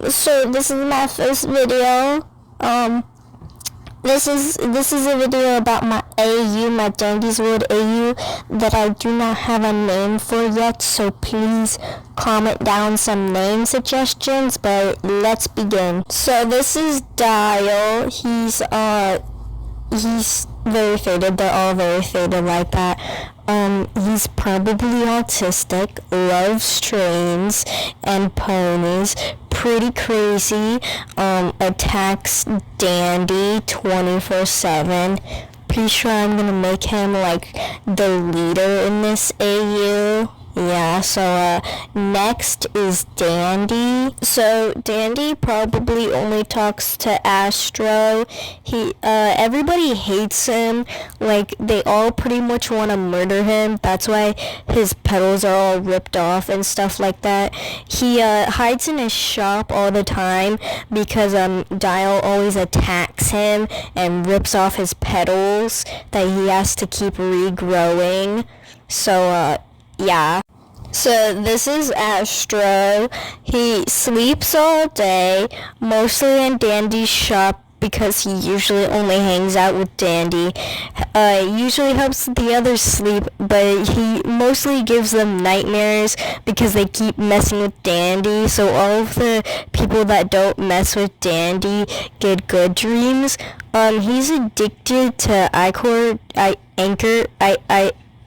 So this is my first video. This is a video about my AU, my Dandy's World AU, that I do not have a name for yet, so please comment down some name suggestions, but let's begin. So this is Dial. He's very faded. They're all very faded like that. He's probably autistic, loves trains and ponies, pretty crazy, attacks Dandy 24/7. Pretty sure I'm gonna make him like the leader in this AU. Yeah, so next is Dandy. So Dandy probably only talks to Astro. Everybody hates him. Like, they all pretty much want to murder him. That's why his petals are all ripped off and stuff like that. He hides in his shop all the time because Dial always attacks him and rips off his petals that he has to keep regrowing. So yeah. So this is Astro. He sleeps all day, mostly in Dandy's shop because he usually only hangs out with Dandy. Usually helps the others sleep, but he mostly gives them nightmares because they keep messing with Dandy. So all of the people that don't mess with Dandy get good dreams. He's addicted to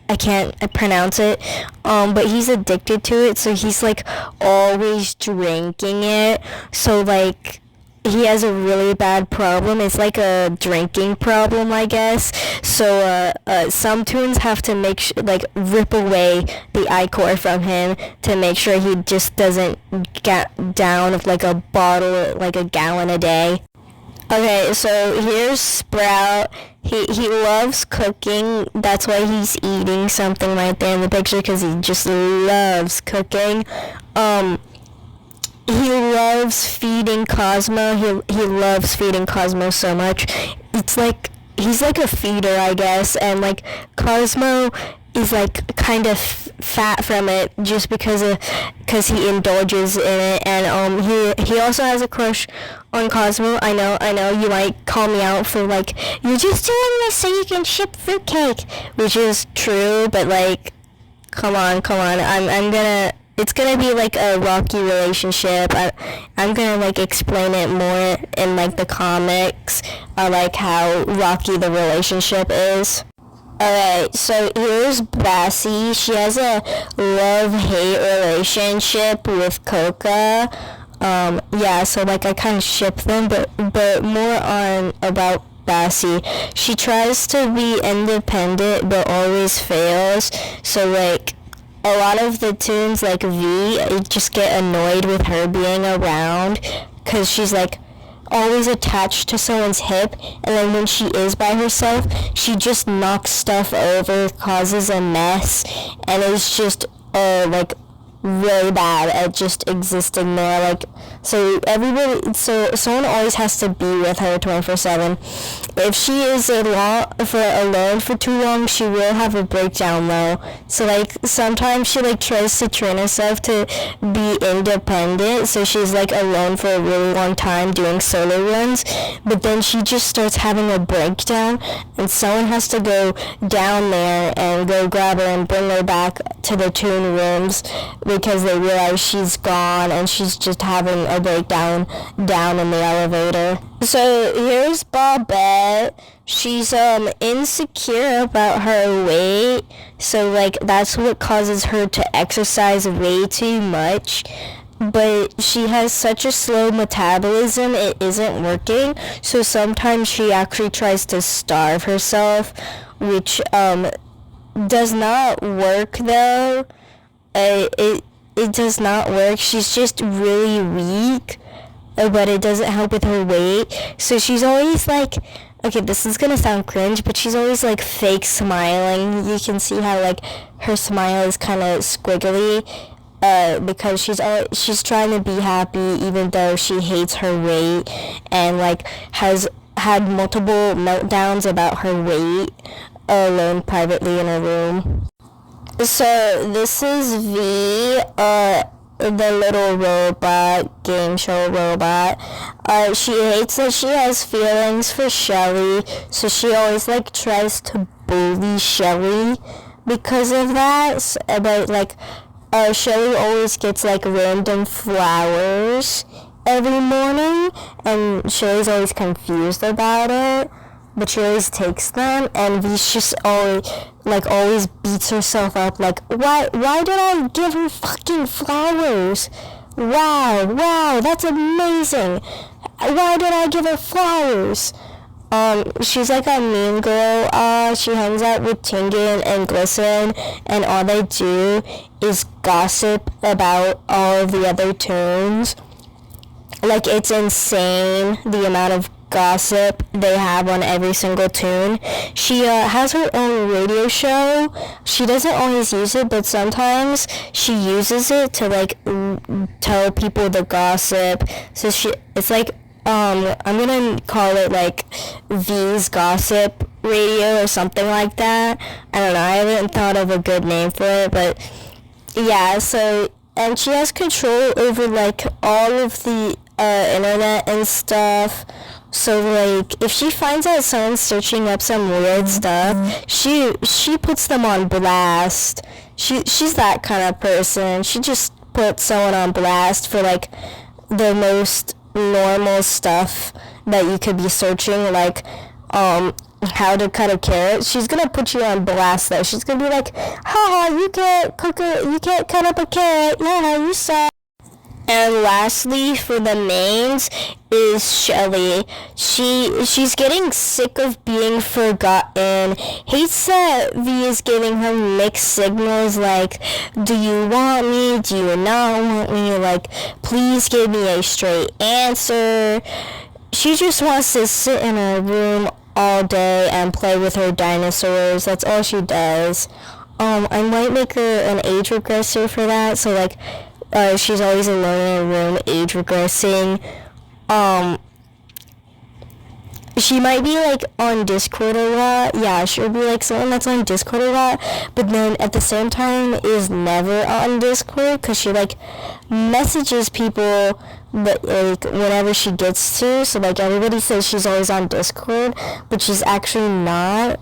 I can't pronounce it, but he's addicted to it, so he's like always drinking it. So like he has a really bad problem. It's like a drinking problem, I guess. So some tunes have to rip away the ichor from him to make sure he just doesn't get down with like a bottle, like a gallon a day. Okay, so here's Sprout. He loves cooking. That's why he's eating something right there in the picture, because he just loves cooking. He loves feeding Cosmo. He loves feeding Cosmo so much. It's like he's like a feeder, I guess, and like Cosmo is like kind of fat from it just because he indulges in it. And he also has a crush on Cosmo. I know you might call me out for like, you're just doing this so you can ship fruitcake, which is true, but like, come on, it's gonna be like a rocky relationship. I'm gonna like explain it more in like the comics, like how rocky the relationship is. Alright, so here's Bassie. She has a love-hate relationship with Coca. Yeah, so like I kind of ship them, but more on about Bassie. She tries to be independent, but always fails. So like a lot of the tunes, like V, just get annoyed with her being around, because she's like always attached to someone's hip, and then when she is by herself, she just knocks stuff over, causes a mess, and is just like really bad at just existing there. Like, so someone always has to be with her 24/7. If she is alone for too long, she will have a breakdown though. So like sometimes she like tries to train herself to be independent, so she's like alone for a really long time doing solo runs, but then she just starts having a breakdown, and someone has to go down there and go grab her and bring her back to the tune rooms, because they realize she's gone and she's just having a breakdown down in the elevator. So here's Bobette. She's insecure about her weight, so like that's what causes her to exercise way too much. But she has such a slow metabolism, it isn't working, so sometimes she actually tries to starve herself, which does not work though. It does not work. She's just really weak, but it doesn't help with her weight. So she's always like, okay, this is gonna sound cringe, but she's always like fake smiling. You can see how like her smile is kind of squiggly, because she's trying to be happy even though she hates her weight, and like has had multiple meltdowns about her weight alone privately in her room. So this is V. the little robot, game show robot. She hates that she has feelings for Shelly, so she always like tries to bully Shelly because of that. But like, Shelly always gets like random flowers every morning, and Shelly's always confused about it. But she always takes them, and V's just always beats herself up, like, why did I give her fucking flowers? Wow, that's amazing. Why did I give her flowers? She's like a mean girl. She hangs out with Tingan and Glisten, and all they do is gossip about all of the other tunes. Like, it's insane the amount of gossip they have on every single tune. She has her own radio show. She doesn't always use it, but sometimes she uses it to like tell people the gossip. So it's like I'm gonna call it like V's Gossip Radio or something like that. I don't know, I haven't thought of a good name for it, but yeah, so, and she has control over like all of the internet and stuff. So like, if she finds out someone's searching up some weird stuff, she puts them on blast. She's that kind of person. She just puts someone on blast for like the most normal stuff that you could be searching, like how to cut a carrot. She's gonna put you on blast though. She's gonna be like, haha, you can't cut up a carrot. Yeah, you suck. And lastly, for the mains, is Shelly. She's getting sick of being forgotten. Hates that V is giving her mixed signals like, do you want me? Do you not want me? Like, please give me a straight answer. She just wants to sit in her room all day and play with her dinosaurs. That's all she does. I might make her an age regressor for that, so like, she's always alone in her room, age regressing. She might be like on Discord a lot. Yeah, she'll be like someone that's on Discord a lot, but then at the same time is never on Discord, because she like messages people, but like whenever she gets to. So like everybody says she's always on Discord, but she's actually not.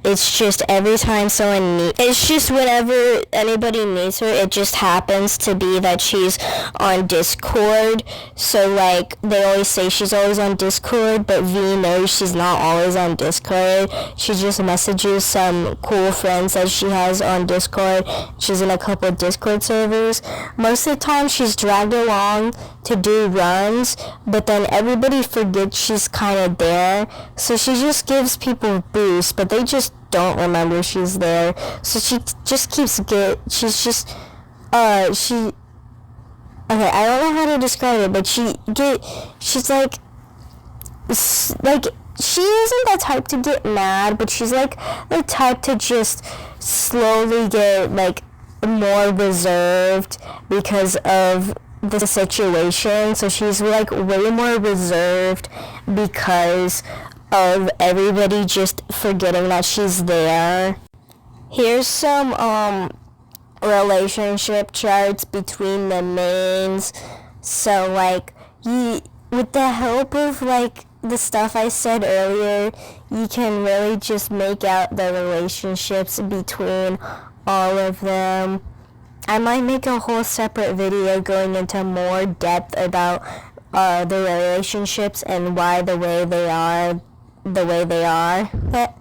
It's just every time it's just whenever anybody needs her, it just happens to be that she's on Discord. So like, they always say she's always on Discord, but V knows she's not always on Discord. She just messages some cool friends that she has on Discord. She's in a couple of Discord servers. Most of the time she's dragged along to do runs, but then everybody forgets she's kind of there. So she just gives people boosts, but they just don't remember she's there. So she just keeps okay, I don't know how to describe it, but she's like she isn't the type to get mad, but she's like the type to just slowly get like more reserved because of the situation. So she's like way more reserved because of everybody just forgetting that she's there. Here's some relationship charts between the mains. So like, with the help of like the stuff I said earlier, you can really just make out the relationships between all of them. I might make a whole separate video going into more depth about the relationships and why the way they are the way they are. But